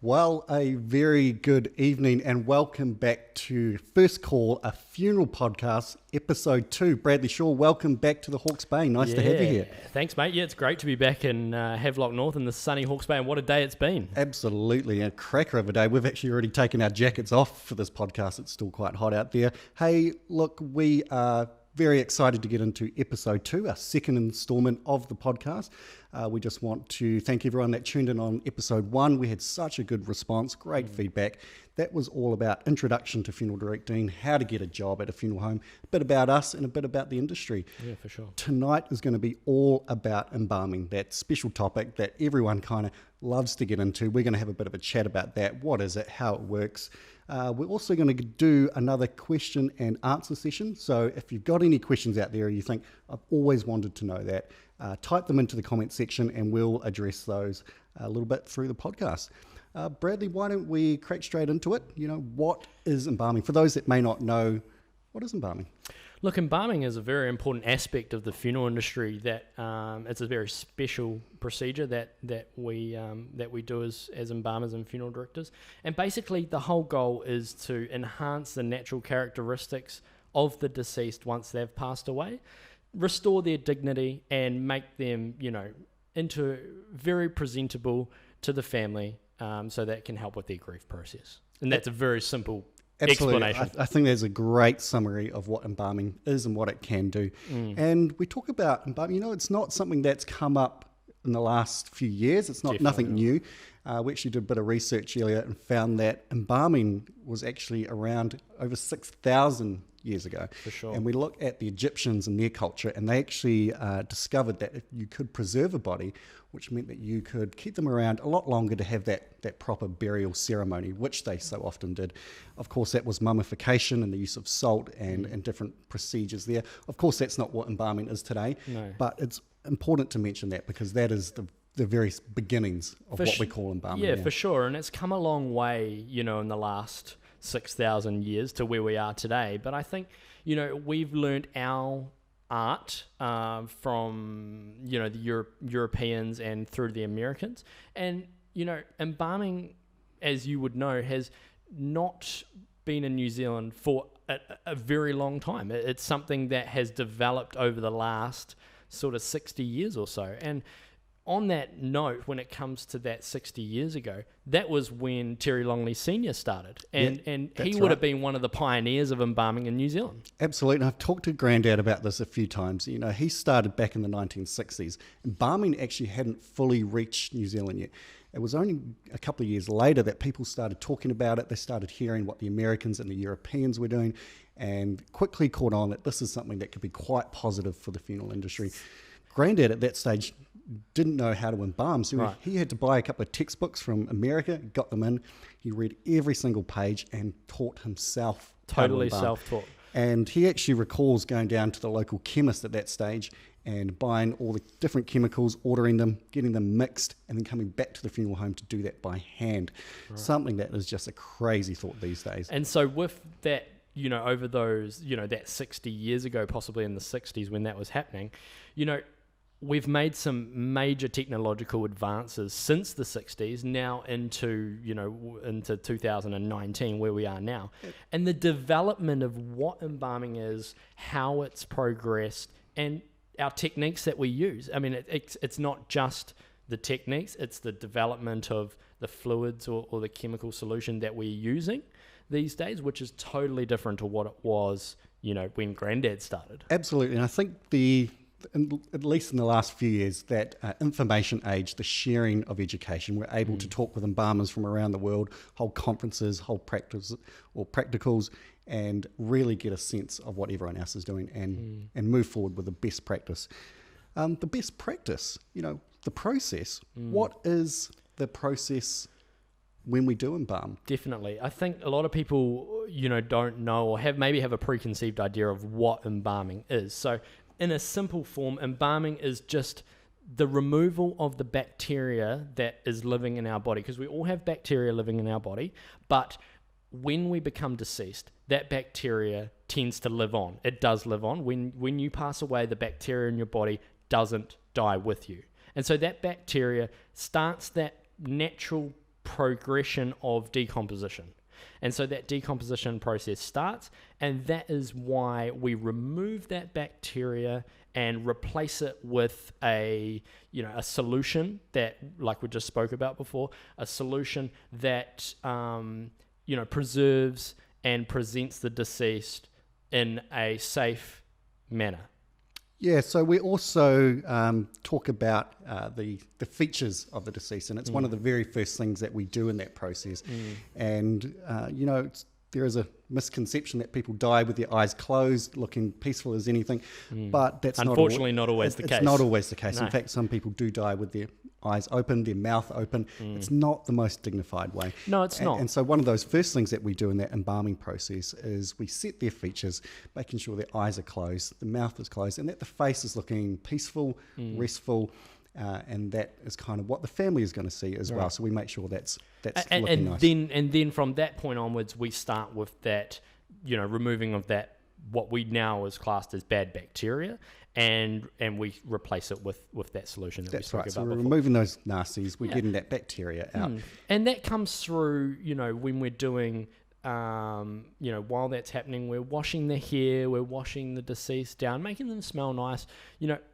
Well, a very good evening and welcome back to First Call, a funeral podcast, episode 2. Bradley Shaw, welcome back to the Hawke's Bay. Nice to have you here. Thanks, mate. Yeah, it's great to be back in Havelock North in the sunny Hawke's Bay, and what a day it's been. Absolutely, a cracker of a day. We've actually already taken our jackets off for this podcast. It's still quite hot out there. Hey, look, we are very excited to get into episode 2, our second installment of the podcast. We just want to thank everyone that tuned in on episode 1. We had such a good response, great feedback. That was all about introduction to funeral directing, how to get a job at a funeral home, a bit about us and a bit about the industry. Yeah, for sure. Tonight is going to be all about embalming, that special topic that everyone kind of loves to get into. We're going to have a bit of a chat about that. What is it? How it works? We're also going to do another question and answer session. So if you've got any questions out there, you think, I've always wanted to know that, type them into the comment section and we'll address those a little bit through the podcast. Bradley, why don't we crack straight into it? You know, what is embalming? For those that may not know, what is embalming? Look, embalming is a very important aspect of the funeral industry. That it's a very special procedure that we do as embalmers and funeral directors. And basically, the whole goal is to enhance the natural characteristics of the deceased once they've passed away, restore their dignity, and make them, into very presentable to the family, so that can help with their grief process. And that's a very simple Absolutely. explanation. I think there's a great summary of what embalming is and what it can do. And we talk about embalming, it's not something that's come up in the last few years. It's nothing new. We actually did a bit of research earlier and found that embalming was actually around over 6,000 years ago. For sure. And we look at the Egyptians and their culture, and they actually discovered that if you could preserve a body, which meant that you could keep them around a lot longer to have that proper burial ceremony, which they so often did. Of course, that was mummification and the use of salt and different procedures there. Of course, that's not what embalming is today, but it's important to mention that because that is the very beginnings of what we call embalming. Yeah, for sure. And it's come a long way, in the last 6,000 years to where we are today. But I think, we've learned our art from, the Europeans and through the Americans. And, embalming, as you would know, has not been in New Zealand for a very long time. It's something that has developed over the last sort of 60 years or so. And on that note, when it comes to that 60 years ago, that was when Terry Longley Sr. started. And he would have been one of the pioneers of embalming in New Zealand. Absolutely. And I've talked to Grandad about this a few times. He started back in the 1960s. Embalming actually hadn't fully reached New Zealand yet. It was only a couple of years later that people started talking about it. They started hearing what the Americans and the Europeans were doing and quickly caught on that this is something that could be quite positive for the funeral industry. Grandad at that stage didn't know how to embalm, so he had to buy a couple of textbooks from America, got them in, he read every single page and taught himself. Totally self-taught. And he actually recalls going down to the local chemist at that stage and buying all the different chemicals, ordering them, getting them mixed, and then coming back to the funeral home to do that by hand. Something that is just a crazy thought these days. And so with that, over those, that 60 years ago, possibly in the 60s when that was happening, we've made some major technological advances since the 60s now into 2019 where we are now. And the development of what embalming is, how it's progressed, and our techniques that we use. I mean, it's not just the techniques, it's the development of the fluids or the chemical solution that we're using these days, which is totally different to what it was, when Grandad started. Absolutely. And I think at least in the last few years, that information age, the sharing of education, we're able to talk with embalmers from around the world, hold conferences, hold practice or practicals, and really get a sense of what everyone else is doing and move forward with the best practice. The best practice, the process. What is the process when we do embalm? Definitely. I think a lot of people, don't know or have a preconceived idea of what embalming is. So in a simple form, embalming is just the removal of the bacteria that is living in our body, because we all have bacteria living in our body, but when we become deceased, that bacteria tends to live on. It does live on. When you pass away, the bacteria in your body doesn't die with you. And so that bacteria starts that natural progression of decomposition. And so that decomposition process starts, and that is why we remove that bacteria and replace it with a solution that, like we just spoke about before, a solution that preserves and presents the deceased in a safe manner. Yeah, so we also talk about the features of the deceased, and it's one of the very first things that we do in that process. And, there is a misconception that people die with their eyes closed, looking peaceful as anything, but that's unfortunately not always the case. It's not always the case. No. In fact, some people do die with their eyes open, their mouth open. It's not the most dignified way. No, it's not. And so one of those first things that we do in that embalming process is we set their features, making sure their eyes are closed, the mouth is closed, and that the face is looking peaceful, restful, and that is kind of what the family is going to see as well. So we make sure that's looking nice. And then from that point onwards, we start with that, removing of that what we now is classed as bad bacteria, and we replace it with that solution that we spoke about. So we're before. removing those nasties, we're getting that bacteria out. And that comes through, when we're doing, while that's happening, we're washing the hair, we're washing the deceased down, making them smell nice.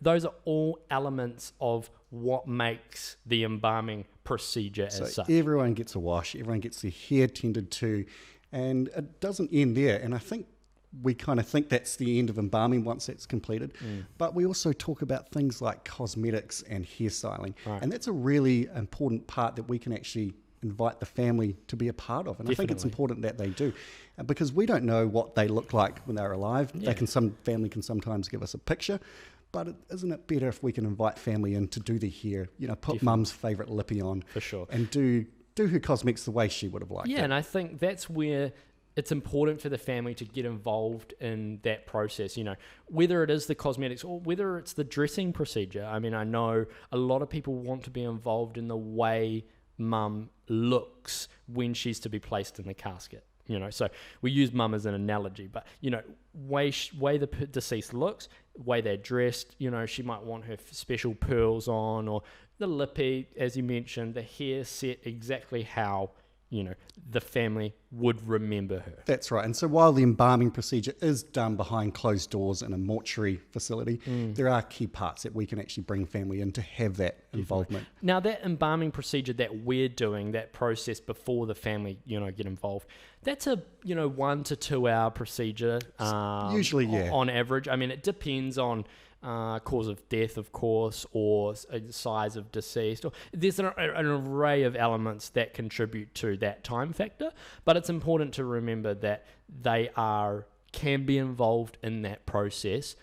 Those are all elements of what makes the embalming procedure as such. Everyone gets a wash, everyone gets their hair tended to, and it doesn't end there. And I think we kind of think that's the end of embalming once that's completed. But we also talk about things like cosmetics and hairstyling. Right. And that's a really important part that we can actually invite the family to be a part of. And Definitely. I think it's important that they do, because we don't know what they look like when they're alive. Yeah. Some family can sometimes give us a picture, but isn't it better if we can invite family in to do their hair, put Definitely. Mum's favourite lippy on. For sure. And do her cosmetics the way she would have liked it. Yeah, and I think that's where it's important for the family to get involved in that process, whether it is the cosmetics or whether it's the dressing procedure. I mean, I know a lot of people want to be involved in the way Mum looks when she's to be placed in the casket. So we use Mum as an analogy, but way the deceased looks, way they're dressed. She might want her special pearls on, or the lippy, as you mentioned, the hair set exactly how the family would remember her. That's right. And so while the embalming procedure is done behind closed doors in a mortuary facility, there are key parts that we can actually bring family in to have that involvement. Now, that embalming procedure that we're doing, that process before the family, get involved, that's a, 1 to 2 hour procedure. Usually, yeah. On average. I mean, it depends on cause of death, of course, or size of deceased. Or there's an array of elements that contribute to that time factor, but it's important to remember that they can be involved in that process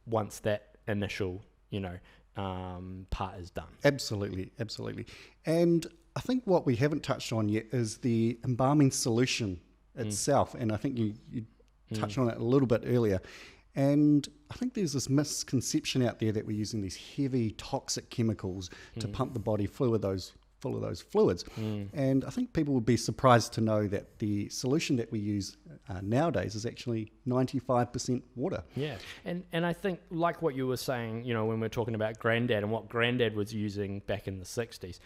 once that initial, part is done. Absolutely. And I think what we haven't touched on yet is the embalming solution itself, and I think you touched on it a little bit earlier. And I think there's this misconception out there that we're using these heavy toxic chemicals to pump the body full of those fluids. And I think people would be surprised to know that the solution that we use nowadays is actually 95% water. Yeah, and I think, like what you were saying, when we're talking about Grandad and what Grandad was using back in the 60s,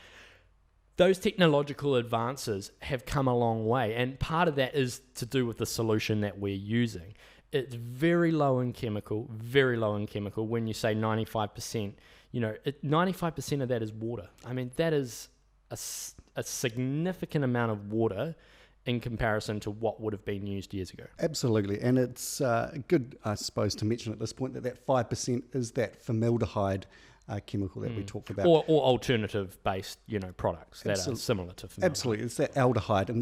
those technological advances have come a long way, and part of that is to do with the solution that we're using. It's very low in chemical. When you say 95%, 95% of that is water. I mean, that is a significant amount of water in comparison to what would have been used years ago. Absolutely. And it's good, I suppose, to mention at this point that 5% is that formaldehyde chemical that we talked about. Or alternative-based, products that are similar to formaldehyde. Absolutely. It's that aldehyde, and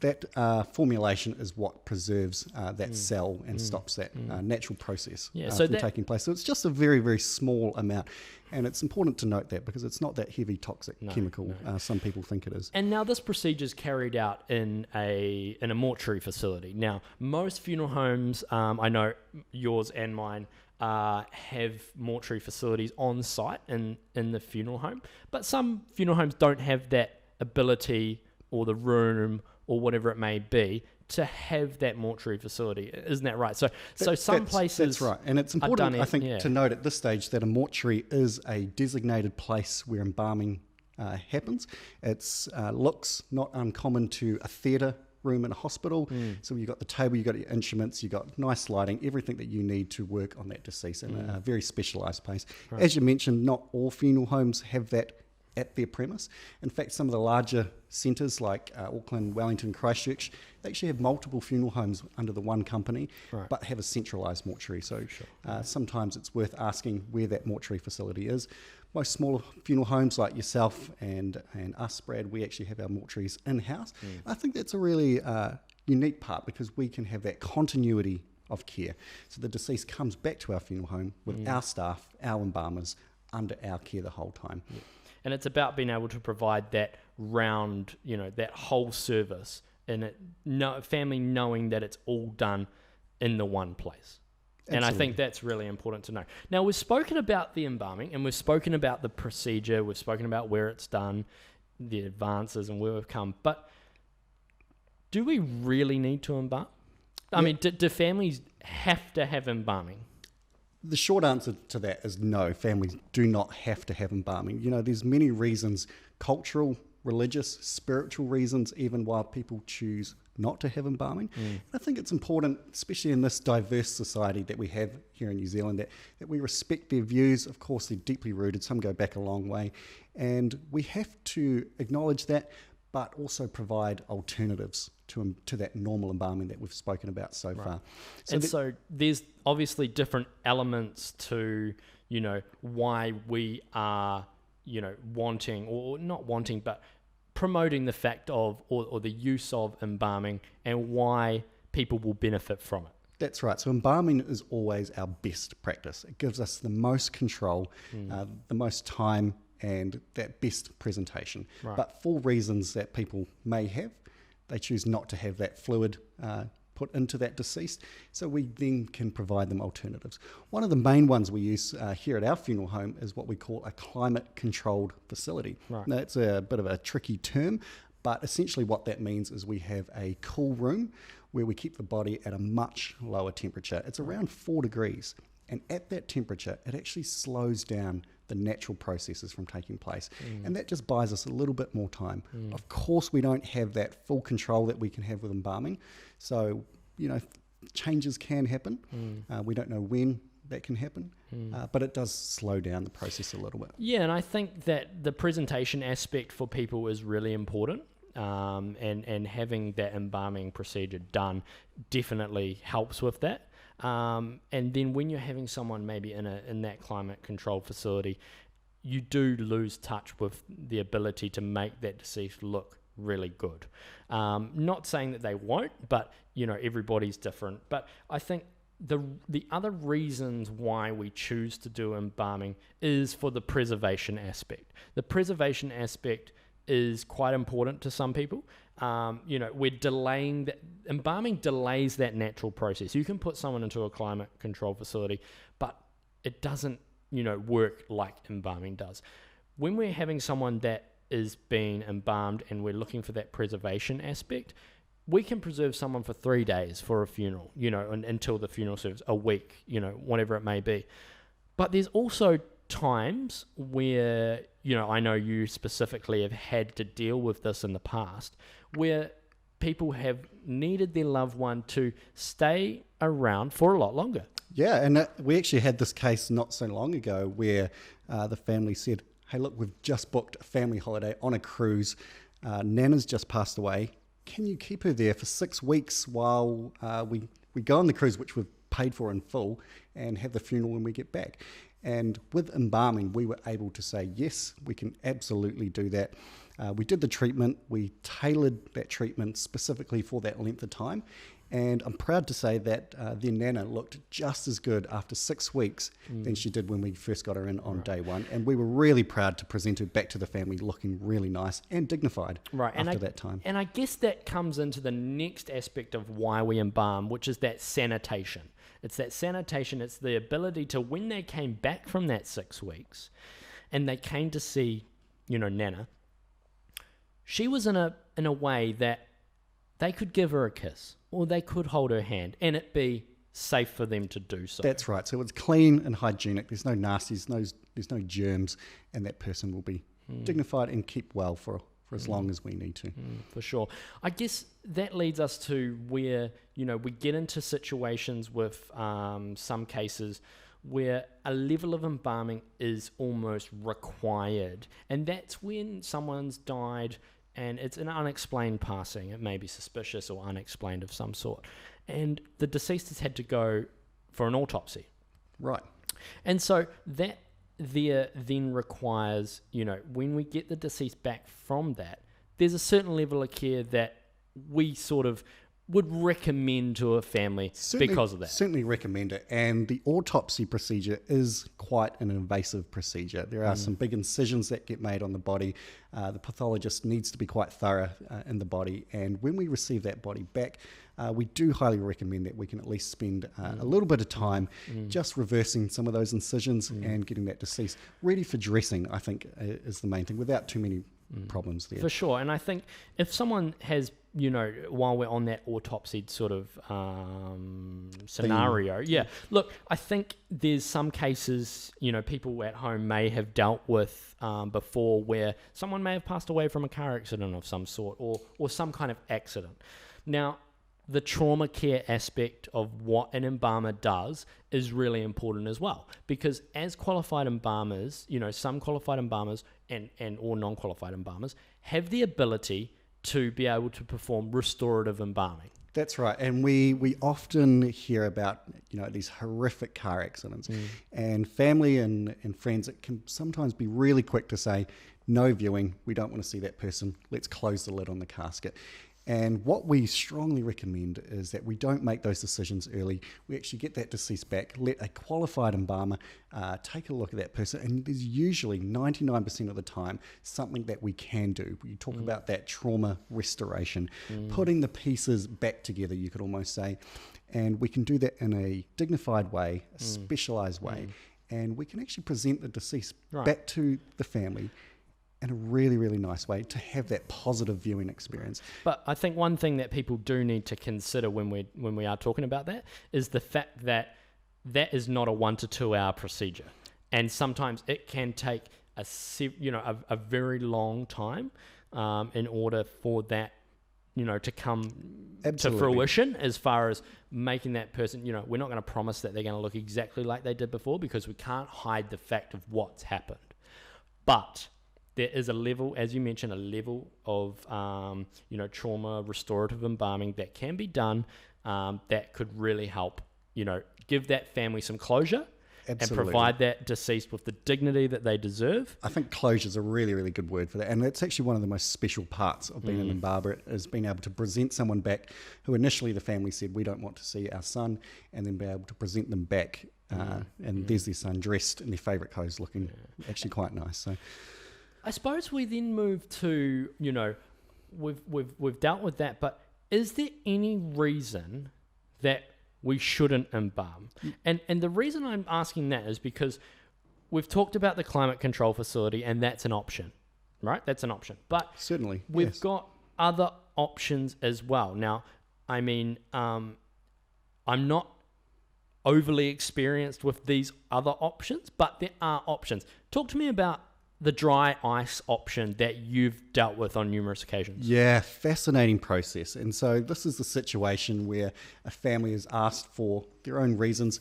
that formulation is what preserves that cell and stops that natural process from taking place. So it's just a very, very small amount. And it's important to note that because it's not that heavy toxic chemical some people think it is. And now this procedure is carried out in a mortuary facility. Now, most funeral homes, I know yours and mine, have mortuary facilities on site in the funeral home, but some funeral homes don't have that ability or the room or whatever it may be to have that mortuary facility. Isn't that right? So some places... That's right. And it's important, I think, to note at this stage that a mortuary is a designated place where embalming happens. It's looks not uncommon to a theatre room in a hospital. So you've got the table, you've got your instruments, you've got nice lighting, everything that you need to work on that deceased in a very specialised place. Right. As you mentioned, not all funeral homes have that at their premise. In fact, some of the larger centres like Auckland, Wellington, Christchurch, they actually have multiple funeral homes under the one company, but have a centralised mortuary. So sometimes it's worth asking where that mortuary facility is. Most smaller funeral homes like yourself and us, Brad, we actually have our mortuaries in-house. I think that's a really unique part because we can have that continuity of care. So the deceased comes back to our funeral home with our staff, our embalmers, under our care the whole time. And it's about being able to provide that round, that whole service, and family knowing that it's all done in the one place. Absolutely. And I think that's really important to know. Now, we've spoken about the embalming, and we've spoken about the procedure, we've spoken about where it's done, the advances and where we've come, but do we really need to embalm? I mean, do families have to have embalming? The short answer to that is no, families do not have to have embalming. There's many reasons, cultural, religious, spiritual reasons, even why people choose not to have embalming. I think it's important, especially in this diverse society that we have here in New Zealand, that we respect their views. Of course, they're deeply rooted. Some go back a long way. And we have to acknowledge that, but also provide alternatives to that normal embalming that we've spoken about so far. So there's obviously different elements to, why we are, wanting, or not wanting, but promoting the fact of, or the use of embalming, and why people will benefit from it. That's right. So embalming is always our best practice. It gives us the most control, the most time, and that best presentation. Right. But for reasons that people may have, they choose not to have that fluid put into that deceased, so we then can provide them alternatives. One of the main ones we use here at our funeral home is what we call a climate-controlled facility. Right. Now, it's a bit of a tricky term, but essentially what that means is we have a cool room where we keep the body at a much lower temperature. It's around 4 degrees, and at that temperature, it actually slows down the natural processes from taking place. And that just buys us a little bit more time. Of course, we don't have that full control that we can have with embalming. So, changes can happen. We don't know when that can happen, but it does slow down the process a little bit. Yeah, and I think that the presentation aspect for people is really important. And having that embalming procedure done definitely helps with that. And then when you're having someone maybe in that climate controlled facility, you do lose touch with the ability to make that deceased look really good. Not saying that they won't, but everybody's different. But I think the other reasons why we choose to do embalming is for the preservation aspect. The preservation aspect is quite important to some people. We're delaying that. Embalming delays that natural process. You can put someone into a climate control facility, but it doesn't, work like embalming does. When we're having someone that is being embalmed and we're looking for that preservation aspect, we can preserve someone for 3 days for a funeral, until the funeral service, a week, whatever it may be. But there's also times where, I know you specifically have had to deal with this in the past, where people have needed their loved one to stay around for a lot longer. Yeah, and we actually had this case not so long ago where the family said, hey, look, we've just booked a family holiday on a cruise. Nana's just passed away. Can you keep her there for 6 weeks while we go on the cruise, which we've paid for in full, and have the funeral when we get back? And with embalming, we were able to say, yes, we can absolutely do that. We did the treatment. We tailored that treatment specifically for that length of time. And I'm proud to say that their Nana looked just as good after 6 weeks than she did when we first got her in on day one. And we were really proud to present her back to the family looking really nice and dignified after that time. And I guess that comes into the next aspect of why we embalm, which is that sanitation. It's that sanitation. It's the ability to, when they came back from that 6 weeks and they came to see, Nana, she was in a way that they could give her a kiss or they could hold her hand and it be safe for them to do so. That's right. So it's clean and hygienic. There's no nasties, there's no germs, and that person will be dignified and keep well for as long as we need to. For sure. I guess that leads us to where, we get into situations with some cases where a level of embalming is almost required. And that's when someone's died and it's an unexplained passing. It may be suspicious or unexplained of some sort. And the deceased has had to go for an autopsy. Right. And so that there then requires, when we get the deceased back from that, there's a certain level of care that we sort of would recommend to a family because of that. Certainly recommend it. And the autopsy procedure is quite an invasive procedure. There are some big incisions that get made on the body. The pathologist needs to be quite thorough in the body. And when we receive that body back, we do highly recommend that we can at least spend a little bit of time just reversing some of those incisions and getting that deceased ready for dressing, I think, is the main thing, without too many problems there. For sure. And I think if someone has, while we're on that autopsy sort of scenario, look, I think there's some cases, people at home may have dealt with before where someone may have passed away from a car accident of some sort or some kind of accident. Now, the trauma care aspect of what an embalmer does is really important as well, because as qualified embalmers, some qualified embalmers and or non-qualified embalmers have the ability to be able to perform restorative embalming. That's right. And we often hear about, these horrific car accidents and family and friends, it can sometimes be really quick to say, no viewing, we don't want to see that person, let's close the lid on the casket. And what we strongly recommend is that we don't make those decisions early. We actually get that deceased back, let a qualified embalmer take a look at that person, and there's usually 99% of the time something that we can do. We talk about that trauma restoration, putting the pieces back together, you could almost say, and we can do that in a dignified way, a specialised way, and we can actually present the deceased back to the family in a really, really nice way to have that positive viewing experience. But I think one thing that people do need to consider when we are talking about that is the fact that that is not a 1 to 2 hour procedure, and sometimes it can take a very long time in order for that to come to fruition, as far as making that person, we're not going to promise that they're going to look exactly like they did before, because we can't hide the fact of what's happened. But there is a level, as you mentioned, of trauma restorative embalming that can be done that could really help, give that family some closure. Absolutely. And provide that deceased with the dignity that they deserve. I think closure is a really, really good word for that. And it's actually one of the most special parts of being an embalmer, is being able to present someone back who initially the family said, we don't want to see our son, and then be able to present them back. And there's their son dressed in their favourite clothes, looking actually quite nice. So I suppose we then move to, we've dealt with that, but is there any reason that we shouldn't embalm? And the reason I'm asking that is because we've talked about the climate control facility, and that's an option, right? That's an option. But certainly we've got other options as well. Now, I mean, I'm not overly experienced with these other options, but there are options. Talk to me about the dry ice option that you've dealt with on numerous occasions. Yeah, fascinating process. And so this is the situation where a family is asked for their own reasons.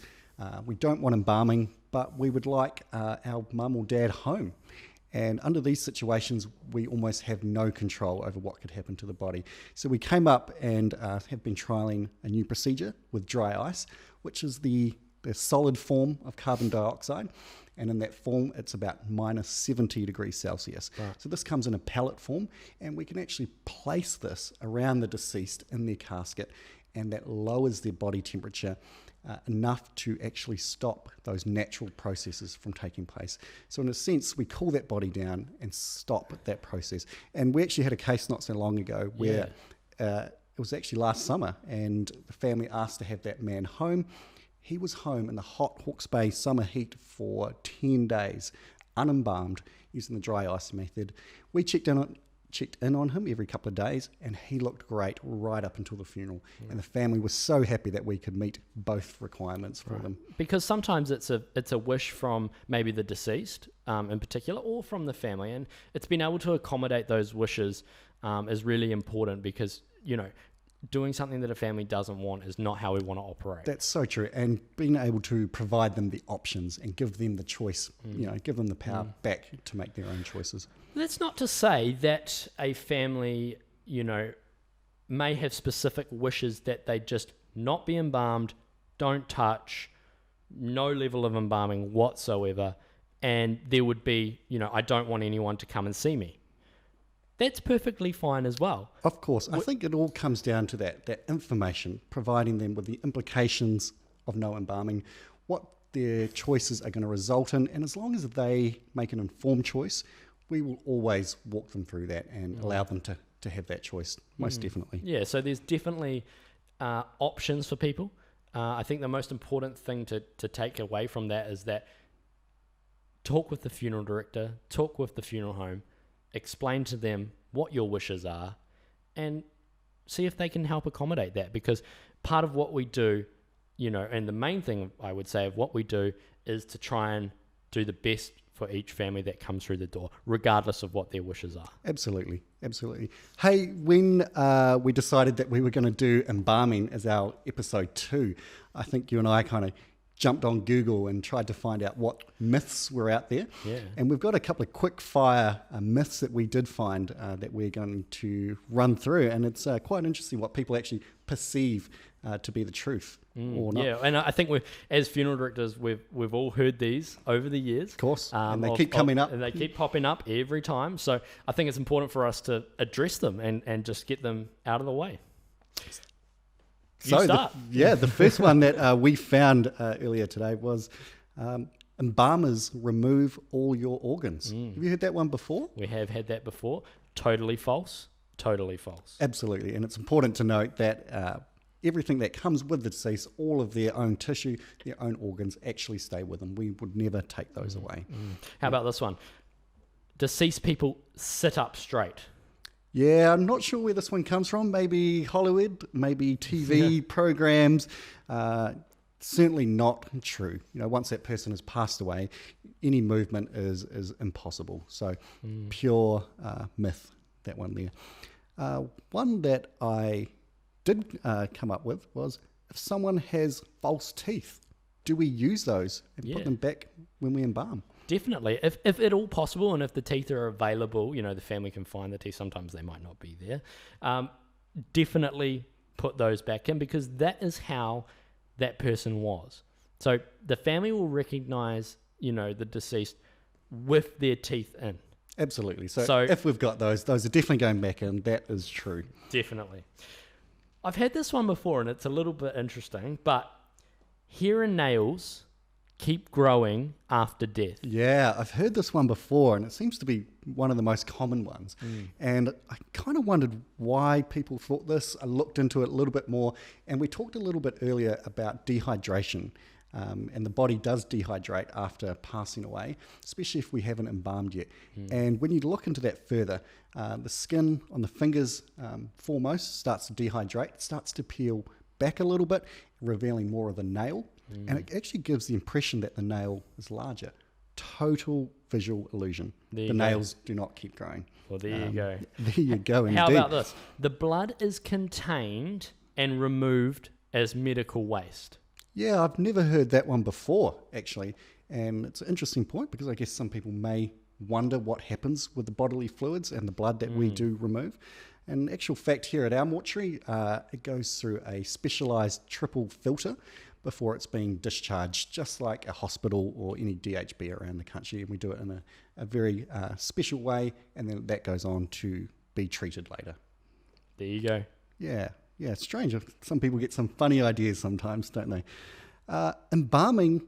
We don't want embalming, but we would like our mum or dad home. And under these situations, we almost have no control over what could happen to the body. So we came up and have been trialling a new procedure with dry ice, which is the solid form of carbon dioxide. And in that form, it's about minus 70 degrees Celsius. Right. So this comes in a pellet form, and we can actually place this around the deceased in their casket, and that lowers their body temperature enough to actually stop those natural processes from taking place. So in a sense, we cool that body down and stop that process. And we actually had a case not so long ago where it was actually last summer, and the family asked to have that man home. He was home in the hot Hawke's Bay summer heat for 10 days, unembalmed, using the dry ice method. We checked in checked in on him every couple of days, and he looked great right up until the funeral. And the family was so happy that we could meet both requirements for them. Because sometimes it's a wish from maybe the deceased in particular, or from the family, and it's been able to accommodate those wishes is really important, because doing something that a family doesn't want is not how we want to operate. That's so true. And being able to provide them the options and give them the choice, give them the power back to make their own choices. That's not to say that a family, may have specific wishes that they just not be embalmed, don't touch, no level of embalming whatsoever, and there would be, I don't want anyone to come and see me. That's perfectly fine as well. Of course. I think it all comes down to that information, providing them with the implications of no embalming, what their choices are going to result in, and as long as they make an informed choice, we will always walk them through that and allow them to have that choice, most definitely. Yeah, so there's definitely options for people. I think the most important thing to take away from that is that talk with the funeral director, talk with the funeral home, explain to them what your wishes are, and see if they can help accommodate that. Because part of what we do, and the main thing I would say of what we do is to try and do the best for each family that comes through the door, regardless of what their wishes are. Absolutely. Hey, when we decided that we were going to do embalming as our episode 2, I think you and I kind of jumped on Google and tried to find out what myths were out there. Yeah. And we've got a couple of quick fire myths that we did find that we're going to run through. And it's quite interesting what people actually perceive to be the truth or not. Yeah, and I think as funeral directors, we've all heard these over the years. Of course, and they keep coming up. And they keep popping up every time. So I think it's important for us to address them and just get them out of the way. So the first one that we found earlier today was embalmers remove all your organs. Have you heard that one before? We have had that before. Totally false. Absolutely. And it's important to note that everything that comes with the deceased, all of their own tissue, their own organs actually stay with them. We would never take those away. How about this one? Deceased people sit up straight. Yeah, I'm not sure where this one comes from. Maybe Hollywood, maybe TV programs. Certainly not true. Once that person has passed away, any movement is impossible. So pure myth, that one there. One that I did come up with was, if someone has false teeth, do we use those and put them back when we embalm? Definitely. If at all possible, and if the teeth are available, the family can find the teeth. Sometimes they might not be there. Definitely put those back in, because that is how that person was. So the family will recognize, the deceased with their teeth in. Absolutely. So if we've got those are definitely going back in. That is true. Definitely. I've had this one before, and it's a little bit interesting, but hair and nails keep growing after death. Yeah, I've heard this one before, and it seems to be one of the most common ones. And I kind of wondered why people thought this. I looked into it a little bit more, and we talked a little bit earlier about dehydration. And the body does dehydrate after passing away, especially if we haven't embalmed yet. And when you look into that further, the skin on the fingers foremost starts to dehydrate, starts to peel back a little bit, revealing more of the nail. And it actually gives the impression that the nail is larger. Total visual illusion. The nails do not keep growing. Well, there you go. There you go, indeed. How about this? The blood is contained and removed as medical waste. Yeah, I've never heard that one before, actually. And it's an interesting point, because I guess some people may wonder what happens with the bodily fluids and the blood that we do remove. And actual fact, here at our mortuary, it goes through a specialised triple filter before it's being discharged, just like a hospital or any DHB around the country. And we do it in a very special way, and then that goes on to be treated later. There you go. Yeah, it's strange. Some people get some funny ideas sometimes, don't they? Embalming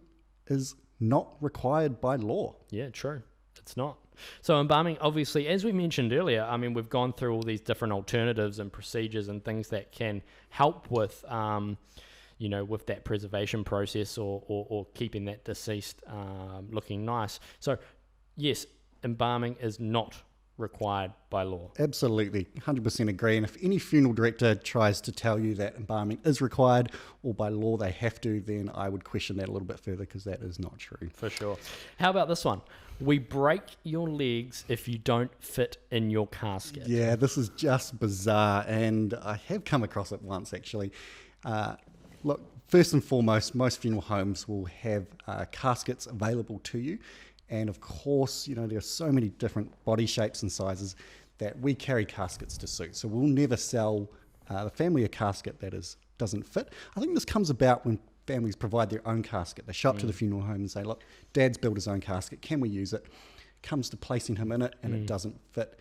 is not required by law. Yeah, true. It's not. So embalming, obviously, as we mentioned earlier, we've gone through all these different alternatives and procedures and things that can help with, with that preservation process or keeping that deceased looking nice. So, yes, embalming is not required by law. Absolutely, 100% agree. And if any funeral director tries to tell you that embalming is required or by law they have to, then I would question that a little bit further, because that is not true. For sure. How about this one? We break your legs if you don't fit in your casket. Yeah, this is just bizarre, and I have come across it once actually. Look, first and foremost, most funeral homes will have caskets available to you. And of course, you know, there are so many different body shapes and sizes that we carry caskets to suit. So we'll never sell the family a casket that doesn't fit. I think this comes about when families provide their own casket. They show up to the funeral home and say, look, Dad's built his own casket, can we use it? Comes to placing him in it and it doesn't fit.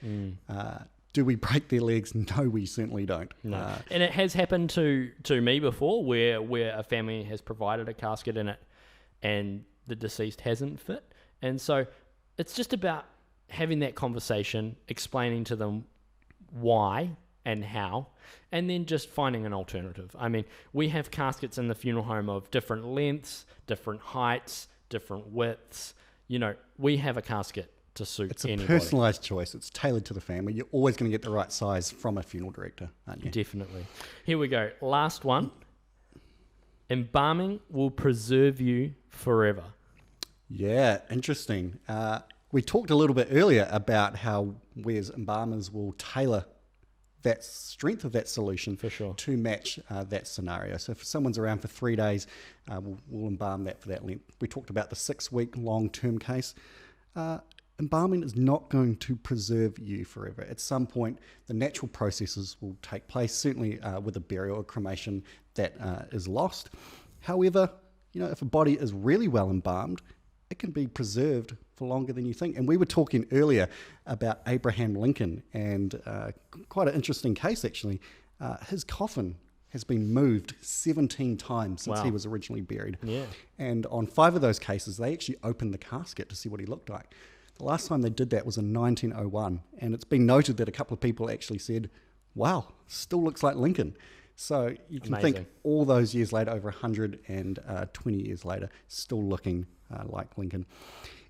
Do we break their legs? No, we certainly don't. No. And it has happened to me before where a family has provided a casket in it and the deceased hasn't fit. And so it's just about having that conversation, explaining to them why and how, and then just finding an alternative. I mean, we have caskets in the funeral home of different lengths, different heights, different widths. You know, we have a casket to suit anybody. It's a personalised choice. It's tailored to the family. You're always going to get the right size from a funeral director, aren't you? Definitely. Here we go. Last one. Embalming will preserve you forever. Yeah, interesting. We talked a little bit earlier about how we as embalmers will tailor that strength of that solution for sure to match that scenario. So if someone's around for 3 days, we'll embalm that for that length. We talked about the 6-week long-term case. Embalming is not going to preserve you forever. At some point, the natural processes will take place, certainly with a burial or cremation that is lost. However, you know, if a body is really well embalmed, it can be preserved for longer than you think. And we were talking earlier about Abraham Lincoln, and quite an interesting case actually. His coffin has been moved 17 times since he was originally buried. Yeah. And on 5 of those cases, they actually opened the casket to see what he looked like. The last time they did that was in 1901, and it's been noted that a couple of people actually said, wow, still looks like Lincoln. So you can think all those years later, over 120 years later, still looking like Lincoln.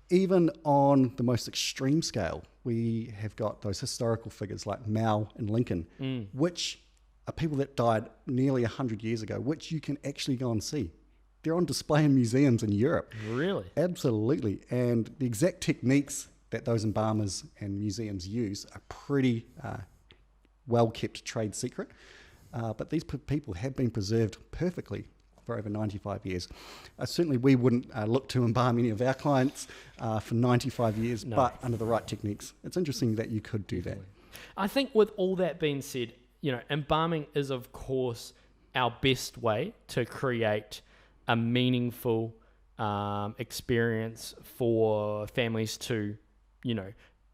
Even on the most extreme scale, we have got those historical figures like Mao and Lincoln, which are people that died nearly 100 years ago, which you can actually go and see. They're on display in museums in Europe. Really? Absolutely. And the exact techniques that those embalmers and museums use are pretty well-kept trade secret. But these people have been preserved perfectly for over 95 years. Certainly we wouldn't look to embalm any of our clients for 95 years, but under the right techniques. It's interesting that you could do that. I think with all that being said, you know, embalming is of course our best way to create a meaningful experience for families to, you know,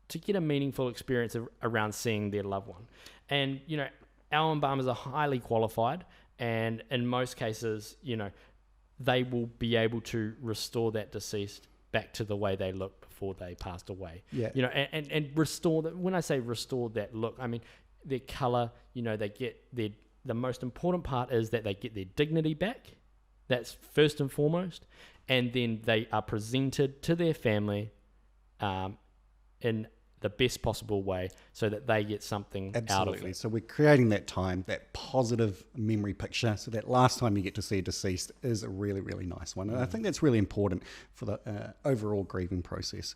to get a meaningful experience around seeing their loved one. And, you know, our embalmers are highly qualified, and in most cases, you know, they will be able to restore that deceased back to the way they looked before they passed away. Yeah. You know, and restore that. When I say restore that look, I mean their color. You know, they get the most important part is that they get their dignity back. That's first and foremost, and then they are presented to their family in the best possible way so that they get something out of it. So we're creating that time, that positive memory picture, so that last time you get to see a deceased is a really, really nice one. And I think that's really important for the overall grieving process.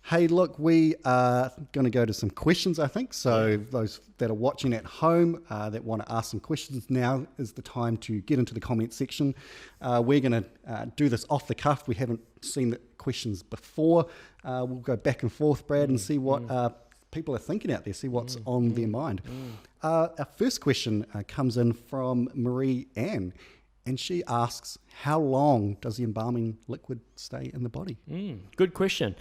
Hey, look, we are going to go to some questions, I think. So those that are watching at home that want to ask some questions, now is the time to get into the comment section. We're going to do this off the cuff. We haven't seen the questions before. We'll go back and forth, Brad, and see what people are thinking out there, see what's on their mind. Our first question comes in from Marie Ann, and she asks, how long does the embalming liquid stay in the body? Good question.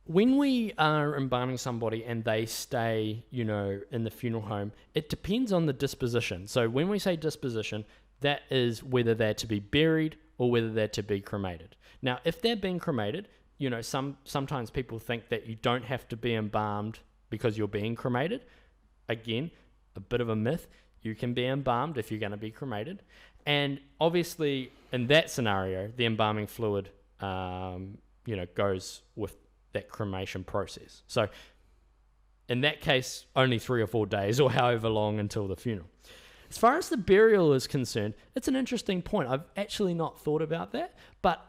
When we are embalming somebody and they stay, you know, in the funeral home, it depends on the disposition. So when we say disposition, that is whether they're to be buried or whether they're to be cremated. Now, if they're being cremated, you know, sometimes people think that you don't have to be embalmed because you're being cremated. Again, a bit of a myth. You can be embalmed if you're going to be cremated. And obviously, in that scenario, the embalming fluid, you know, goes with that cremation process. So in that case, only 3 or 4 days or however long until the funeral. As far as the burial is concerned, it's an interesting point. I've actually not thought about that. But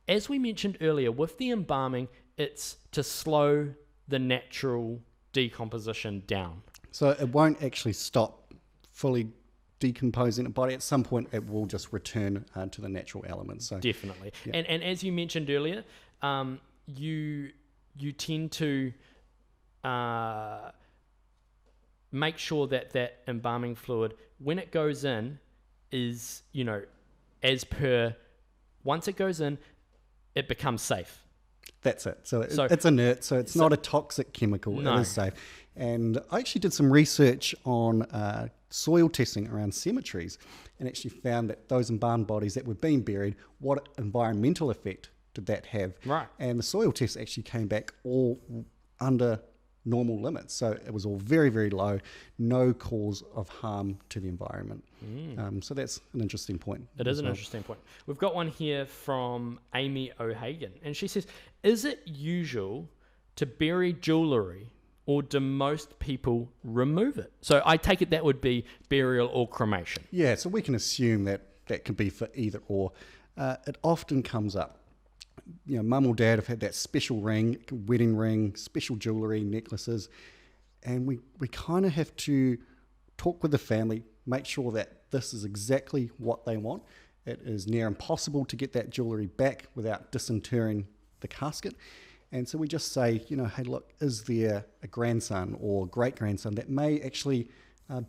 as we mentioned earlier, with the embalming, it's to slow the natural decomposition down. So it won't actually stop fully decomposing the body. At some point, it will just return to the natural elements. So definitely. Yeah. And as you mentioned earlier, you tend to make sure that embalming fluid, when it goes in, is, once it goes in, it becomes safe. That's it. So it's inert, so it's not a toxic chemical. No. It is safe. And I actually did some research on soil testing around cemeteries and actually found that those embalmed bodies that were being buried, what environmental effect did that have? Right. And the soil tests actually came back all under normal limits. So it was all very, very low, no cause of harm to the environment. So that's an interesting point. It is an interesting point. We've got one here from Amy O'Hagan, and she says, is it usual to bury jewellery, or do most people remove it? So I take it that would be burial or cremation. Yeah, so we can assume that that could be for either or. It often comes up. Mum or dad have had that special ring, wedding ring, special jewellery, necklaces, and we kind of have to talk with the family, make sure that this is exactly what they want. It is near impossible to get that jewellery back without disinterring the casket. And so we just say, hey, look, is there a grandson or great-grandson that may actually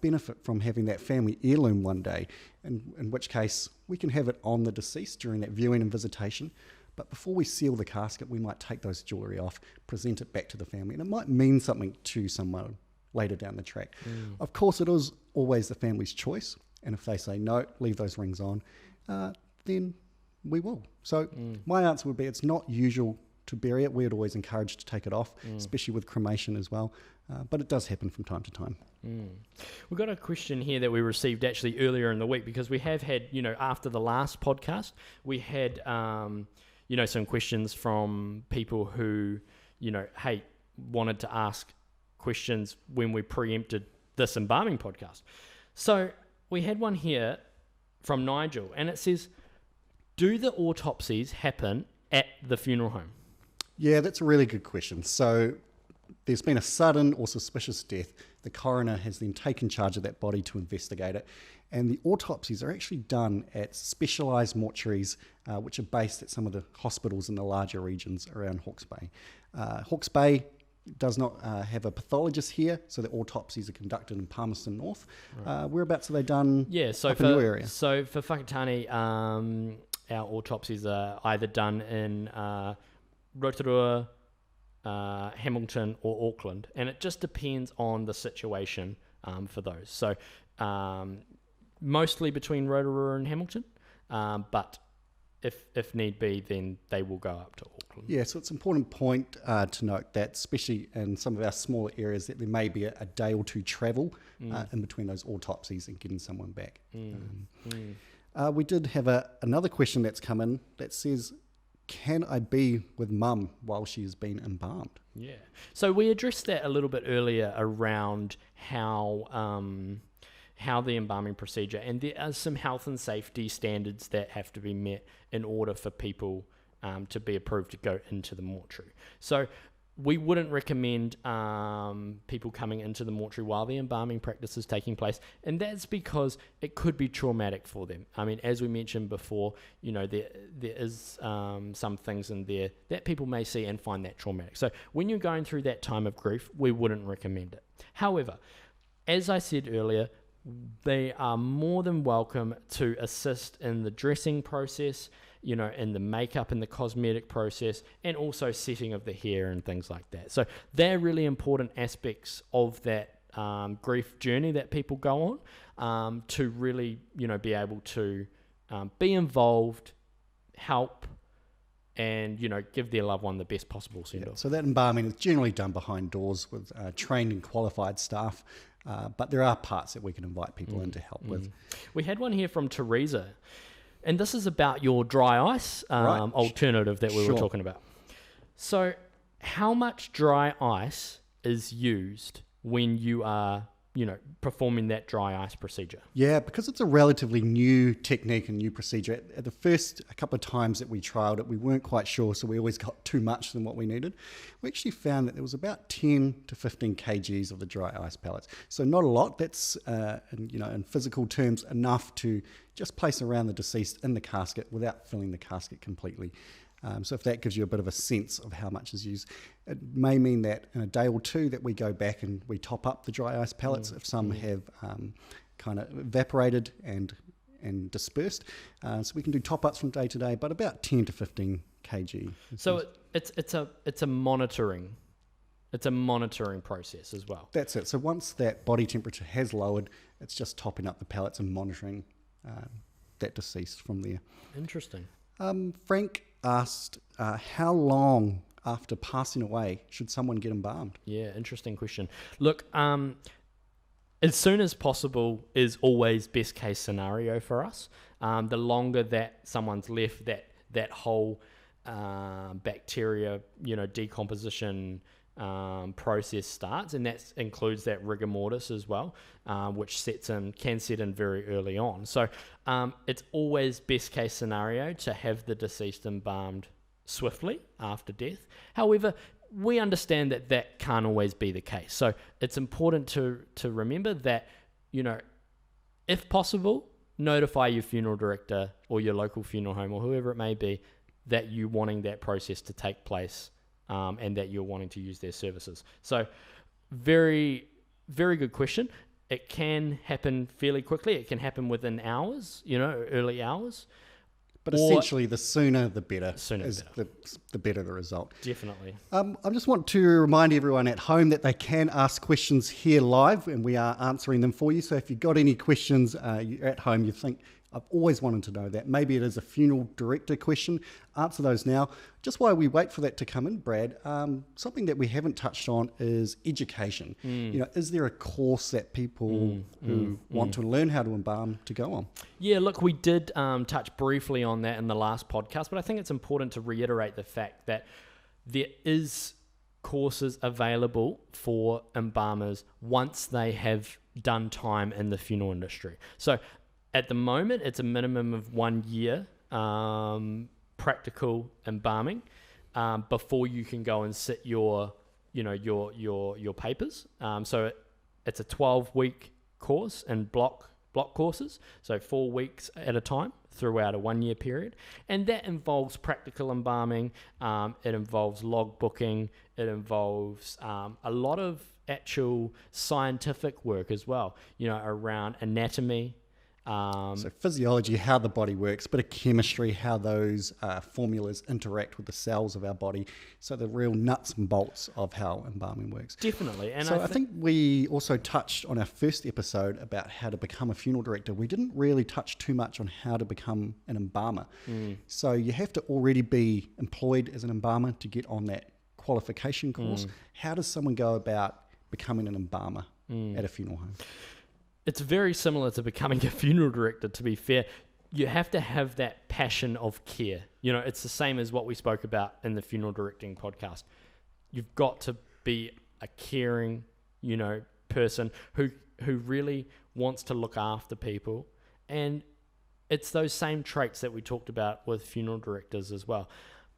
benefit from having that family heirloom one day, in which case we can have it on the deceased during that viewing and visitation. But before we seal the casket, we might take those jewellery off, present it back to the family, and it might mean something to someone later down the track. Of course, it is always the family's choice, and if they say no, leave those rings on, then we will. So my answer would be it's not usual to bury it. We'd always encourage to take it off, especially with cremation as well, but it does happen from time to time. We've got a question here that we received actually earlier in the week, because we have had, after the last podcast, we had some questions from people who, wanted to ask questions when we preempted this embalming podcast. So we had one here from Nigel, and it says, do the autopsies happen at the funeral home? Yeah, that's a really good question. So there's been a sudden or suspicious death. The coroner has then taken charge of that body to investigate it. And the autopsies are actually done at specialised mortuaries, which are based at some of the hospitals in the larger regions around Hawke's Bay. Hawke's Bay does not have a pathologist here, so the autopsies are conducted in Palmerston North. Right. Whereabouts are they done? Yeah, so in your area? So for Whakatane, our autopsies are either done in Rotorua, Hamilton or Auckland, and it just depends on the situation for those. So mostly between Rotorua and Hamilton, but if need be, then they will go up to Auckland. Yeah, so it's an important point to note that, especially in some of our smaller areas, that there may be a day or two travel in between those autopsies and getting someone back. We did have another question that's come in that says, can I be with mum while she has been embalmed? Yeah. So we addressed that a little bit earlier around how the embalming procedure, and there are some health and safety standards that have to be met in order for people to be approved to go into the mortuary. So we wouldn't recommend people coming into the mortuary while the embalming practice is taking place, and that's because it could be traumatic for them. I mean, as we mentioned before, there is some things in there that people may see and find that traumatic. So when you're going through that time of grief, we wouldn't recommend it. However, as I said earlier, they are more than welcome to assist in the dressing process, in the makeup and the cosmetic process, and also setting of the hair and things like that. So they're really important aspects of that grief journey that people go on to really, be able to be involved, help, and, give their loved one the best possible send-off. So that embalming is generally done behind doors with trained and qualified staff, but there are parts that we can invite people in to help with. We had one here from Teresa, and this is about your dry ice alternative that we were talking about. So how much dry ice is used when you are, performing that dry ice procedure? Yeah, because it's a relatively new technique and new procedure. At the first a couple of times that we trialed it, we weren't quite sure, so we always got too much than what we needed. We actually found that there was about 10 to 15 kgs of the dry ice pellets. So not a lot. That's, in physical terms, enough to just place around the deceased in the casket without filling the casket completely. So if that gives you a bit of a sense of how much is used, it may mean that in a day or two that we go back and we top up the dry ice pellets if some have kind of evaporated and dispersed. So we can do top ups from day to day, but about 10 to 15 kg. So it's a monitoring. It's a monitoring process as well. That's it. So once that body temperature has lowered, it's just topping up the pellets and monitoring that deceased from there. Interesting. Frank asked, how long after passing away should someone get embalmed? Yeah, interesting question. Look, as soon as possible is always best case scenario for us. The longer that someone's left, that whole bacteria, decomposition process starts, and that includes that rigor mortis as well, which can set in very early on. So it's always best case scenario to have the deceased embalmed swiftly after death. However, we understand that can't always be the case. So it's important to remember that, if possible, notify your funeral director or your local funeral home or whoever it may be that you're wanting that process to take place, and that you're wanting to use their services. So very, very good question. It can happen fairly quickly. It can happen within hours, early hours. But essentially, the sooner the better. The better the result. Definitely. I just want to remind everyone at home that they can ask questions here live, and we are answering them for you. So if you've got any questions you're at home, you think, I've always wanted to know that. Maybe it is a funeral director question. Answer those now. Just while we wait for that to come in, Brad, something that we haven't touched on is education. Is there a course that people who want to learn how to embalm to go on? Yeah, look, we did touch briefly on that in the last podcast, but I think it's important to reiterate the fact that there is courses available for embalmers once they have done time in the funeral industry. So at the moment, it's a minimum of 1 year practical embalming before you can go and sit your papers. So it's a 12-week course and block courses, so 4 weeks at a time throughout a 1 year period, and that involves practical embalming. It involves log booking. It involves a lot of actual scientific work as well. Around anatomy. So physiology, how the body works, bit of chemistry, how those formulas interact with the cells of our body. So the real nuts and bolts of how embalming works. Definitely. And so I think we also touched on our first episode about how to become a funeral director. We didn't really touch too much on how to become an embalmer. So you have to already be employed as an embalmer to get on that qualification course. How does someone go about becoming an embalmer at a funeral home? It's very similar to becoming a funeral director, to be fair. You have to have that passion of care. It's the same as what we spoke about in the funeral directing podcast. You've got to be a caring, person who really wants to look after people. And it's those same traits that we talked about with funeral directors as well.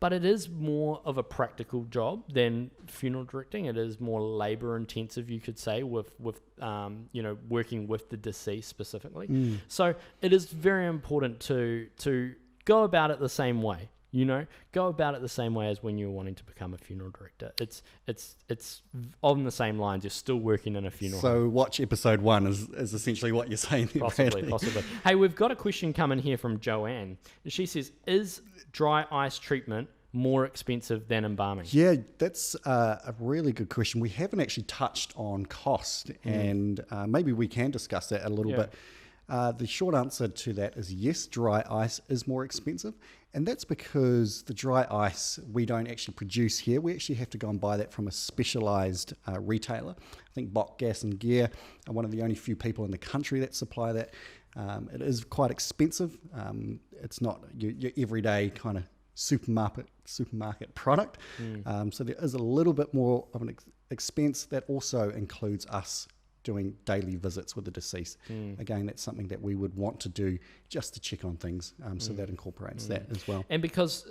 But it is more of a practical job than funeral directing. It is more labor intensive, you could say, with working with the deceased specifically. So it is very important to go about it the same way. Go about it the same way as when you're wanting to become a funeral director. It's on the same lines. You're still working in a funeral home. So watch episode 1 is essentially what you're saying there. Possibly. Hey, we've got a question coming here from Joanne. She says, is dry ice treatment more expensive than embalming? Yeah, that's a really good question. We haven't actually touched on cost, and maybe we can discuss that a little bit. The short answer to that is yes, dry ice is more expensive. And that's because the dry ice we don't actually produce here. We actually have to go and buy that from a specialised retailer. I think Bock Gas and Gear are one of the only few people in the country that supply that. It is quite expensive. It's not your everyday kind of supermarket product. So there is a little bit more of an expense, that also includes us doing daily visits with the deceased. Again, that's something that we would want to do just to check on things. So that incorporates that as well. And because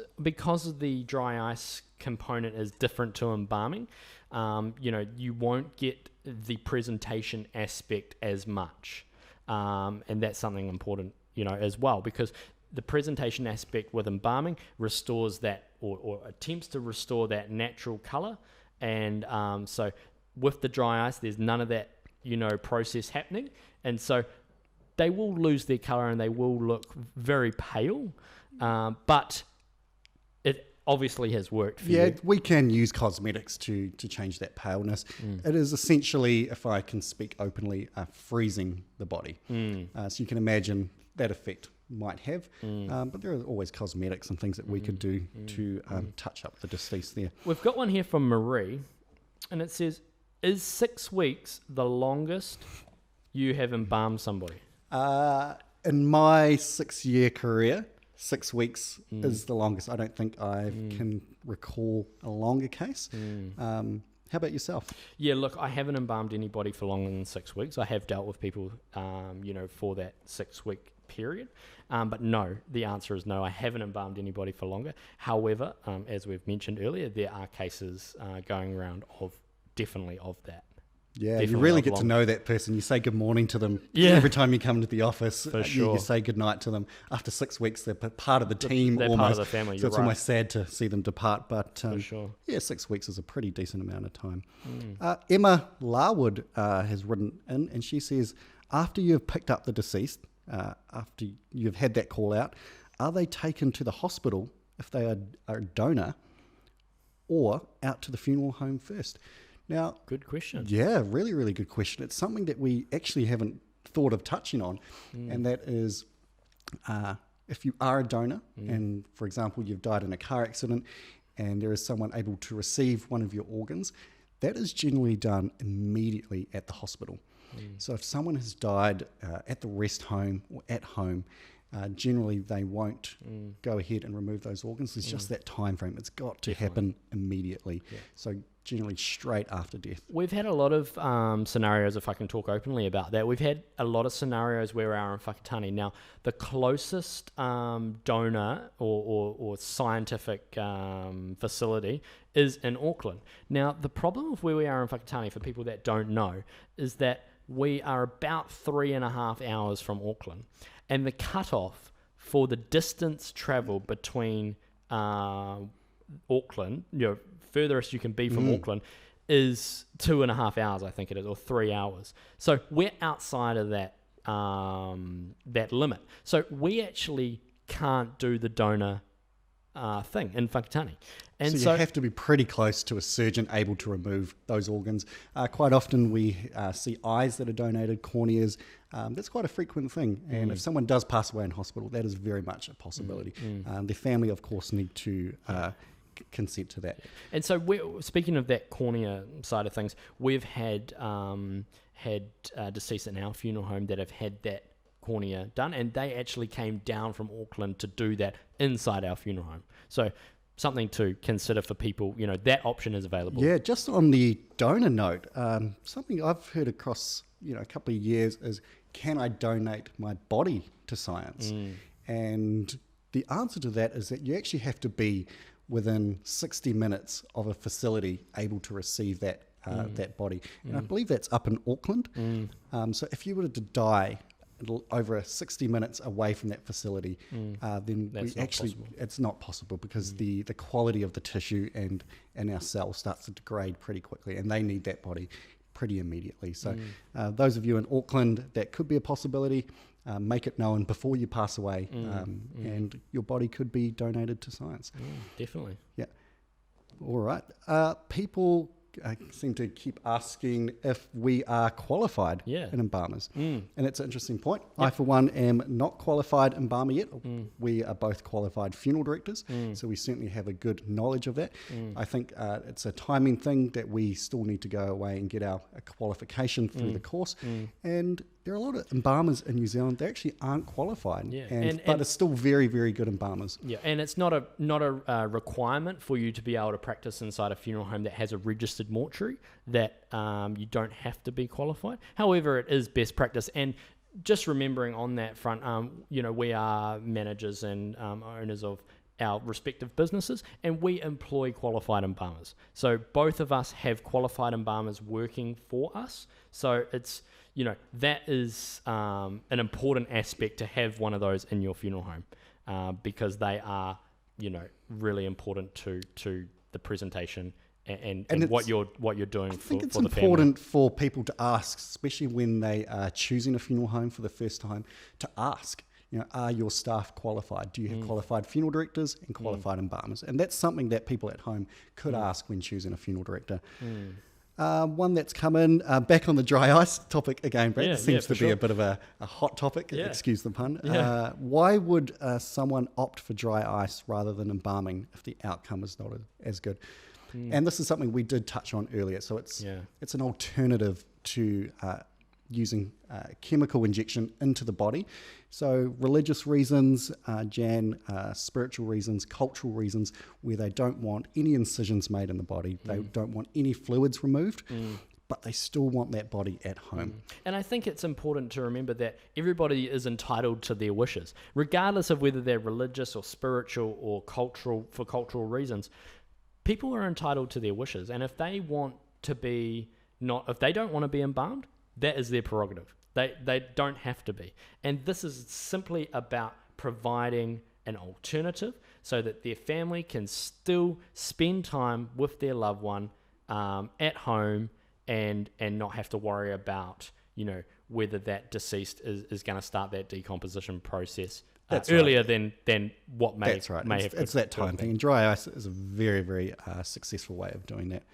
of the dry ice component is different to embalming, you won't get the presentation aspect as much. And that's something important, as well, because the presentation aspect with embalming restores that or attempts to restore that natural color. And so with the dry ice, there's none of that, process happening. And so they will lose their color and they will look very pale. But it obviously has worked for you. We can use cosmetics to change that paleness. It is essentially, if I can speak openly, freezing the body. So you can imagine that effect might have, but there are always cosmetics and things that we could do to touch up the deceased there. We've got one here from Marie, and it says, is 6 weeks the longest you have embalmed somebody? In my 6-year career, 6 weeks is the longest. I don't think I can recall a longer case. How about yourself? Yeah, look, I haven't embalmed anybody for longer than 6 weeks. I have dealt with people, for that 6 week period. But no, the answer is no. I haven't embalmed anybody for longer. However, as we've mentioned earlier, there are cases going around of that. Yeah, Definitely you really get to know that person. You say good morning to them every time you come into the office. For sure. You say good night to them. After 6 weeks, they're part of the team. They're almost. part of the family. So it's almost sad to see them depart. But For sure. 6 weeks is a pretty decent amount of time. Emma Larwood has written in, and she says, after you've picked up the deceased, after you've had that call out, are they taken to the hospital if they are a donor, or out to the funeral home first? Now, good question. Yeah, really, really good question. It's something that we actually haven't thought of touching on, and that is if you are a donor and, for example, you've died in a car accident and there is someone able to receive one of your organs, that is generally done immediately at the hospital. So if someone has died at the rest home or at home, generally they won't go ahead and remove those organs. There's just that time frame. It's got to happen immediately. Yeah. So generally straight after death. We've had a lot of scenarios, if I can talk openly about that. We've had a lot of scenarios where we are in Whakatane. Now, the closest donor or scientific facility is in Auckland. Now, the problem with where we are in Whakatane, for people that don't know, is that we are about 3.5 hours from Auckland. And the cutoff for the distance travel between Auckland, furthest you can be from Auckland, is 2.5 hours, I think it is, or 3 hours. So we're outside of that limit. So we actually can't do the donor thing in Whakatane. And so you have to be pretty close to a surgeon able to remove those organs. Quite often we see eyes that are donated, corneas. That's quite a frequent thing. And if someone does pass away in hospital, that is very much a possibility. The family, of course, need to consent to that. And so speaking of that cornea side of things, we've had deceased in our funeral home that have had that cornea done, and they actually came down from Auckland to do that inside our funeral home. So something to consider for people, that option is available. Yeah, just on the donor note, something I've heard across, a couple of years is, can I donate my body to science? And the answer to that is that you actually have to be within 60 minutes of a facility able to receive that body. And I believe that's up in Auckland. So if you were to die over 60 minutes away from that facility, then it's not possible because the quality of the tissue and our cells starts to degrade pretty quickly, and they need that body pretty immediately. So those of you in Auckland, that could be a possibility. Make it known before you pass away, and your body could be donated to science. Definitely. Yeah. All right. People seem to keep asking if we are qualified in embalmers. And it's an interesting point. Yep. I, for one, am not qualified embalmer yet. We are both qualified funeral directors, so we certainly have a good knowledge of that. I think it's a timing thing that we still need to go away and get our qualification through the course. And there are a lot of embalmers in New Zealand that actually aren't qualified, Yeah. but are still very, very good embalmers. Yeah, and it's not a requirement for you to be able to practice inside a funeral home that has a registered mortuary, that you don't have to be qualified. However, it is best practice. And just remembering on that front, we are managers and owners of our respective businesses, and we employ qualified embalmers. So both of us have qualified embalmers working for us. So it's, that is an important aspect to have one of those in your funeral home, because they are, really important to the presentation and what you're doing for the family. I think it's important for people to ask, especially when they are choosing a funeral home for the first time, to ask, are your staff qualified? Do you have qualified funeral directors and qualified embalmers? And that's something that people at home could ask when choosing a funeral director. One that's come in, back on the dry ice topic again, Brad. It seems to be a bit of a hot topic, excuse the pun. Why would someone opt for dry ice rather than embalming if the outcome is not as good? And this is something we did touch on earlier. So it's an alternative to using chemical injection into the body. So religious reasons, Jan, spiritual reasons, cultural reasons, where they don't want any incisions made in the body, they don't want any fluids removed, but they still want that body at home. And I think it's important to remember that everybody is entitled to their wishes, regardless of whether they're religious or spiritual or cultural, for cultural reasons. People are entitled to their wishes, and if they want to be if they don't want to be embalmed, that is their prerogative. They don't have to be. And this is simply about providing an alternative so that their family can still spend time with their loved one at home and not have to worry about, whether that deceased is going to start that decomposition process earlier than what may That's right. May have it's that time thing. And dry ice is a very, very successful way of doing that.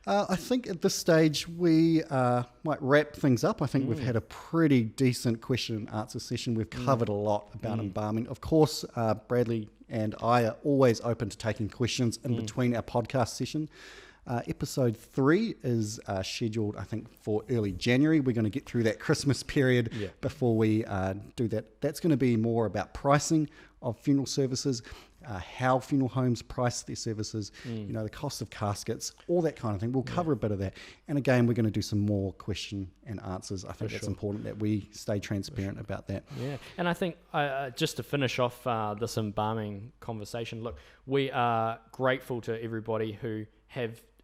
I think at this stage we might wrap things up. I think we've had a pretty decent question and answer session. We've covered a lot about embalming. Of course, Bradley and I are always open to taking questions in between our podcast session. Episode 3 is scheduled, I think, for early January. We're going to get through that Christmas period before we do that. That's going to be more about pricing of funeral services, how funeral homes price their services, the cost of caskets, all that kind of thing. We'll cover a bit of that. And again, we're going to do some more question and answers. I think it's important that we stay transparent about that. Yeah. And I think just to finish off this embalming conversation, look, we are grateful to everybody who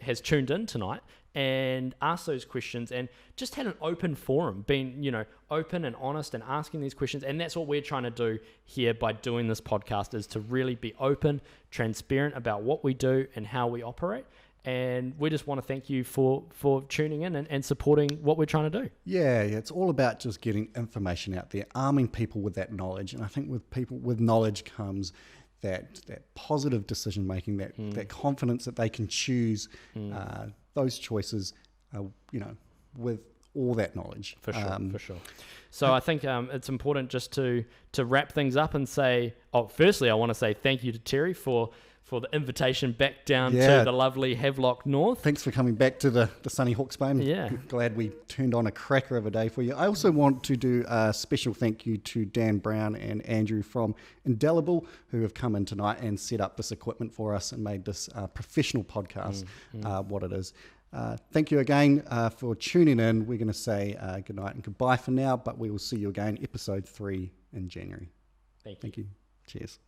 has tuned in tonight and asked those questions and just had an open forum, being, open and honest and asking these questions. And that's what we're trying to do here by doing this podcast, is to really be open, transparent about what we do and how we operate. And we just want to thank you for tuning in and supporting what we're trying to do. Yeah, it's all about just getting information out there, arming people with that knowledge. And I think with people with knowledge comes that positive decision making, that confidence that they can choose those choices, with all that knowledge. For sure. So I think it's important just to wrap things up and say, firstly, I want to say thank you to Terry for the invitation back down to the lovely Havelock North. Thanks for coming back to the sunny Hawke's Bay. Yeah. Glad we turned on a cracker of a day for you. I also want to do a special thank you to Dan Brown and Andrew from Indelible, who have come in tonight and set up this equipment for us and made this professional podcast what it is. Thank you again for tuning in. We're going to say good night and goodbye for now, but we will see you again, episode 3 in January. Thank you. Cheers.